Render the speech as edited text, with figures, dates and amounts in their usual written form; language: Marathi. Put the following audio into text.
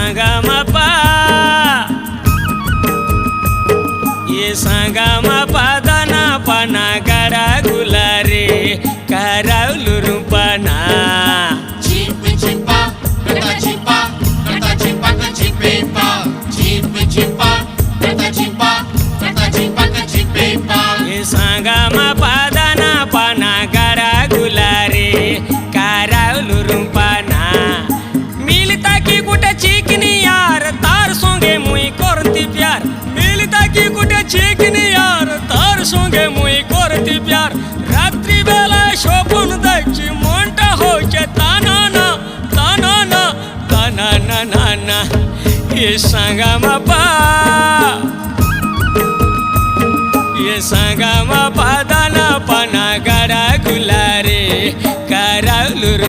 सांगा मापा ये सांगा मापा दाना पाना गाडा गुलारे करावलु Rupana Chip chipa, kata chipa, kata chipa ka chipepa. Chip chipa, kata chipa, kata chipa ka chipepa. ये सांगा मापा दाना पाना गाडा गुलारे करावलु रूपाना मिलता की कुठे चिकनी यार तार सोंगे मुई करती प्यार मिलता की कुठे चिकनी यार तार सोंगे मुई करती प्यार रात्री बेला शोभून द्यायची म्हणता होचे ताना ना ये सांगा मापा ये सांगा मापा दाना पाना गाडा गुलारे करावलु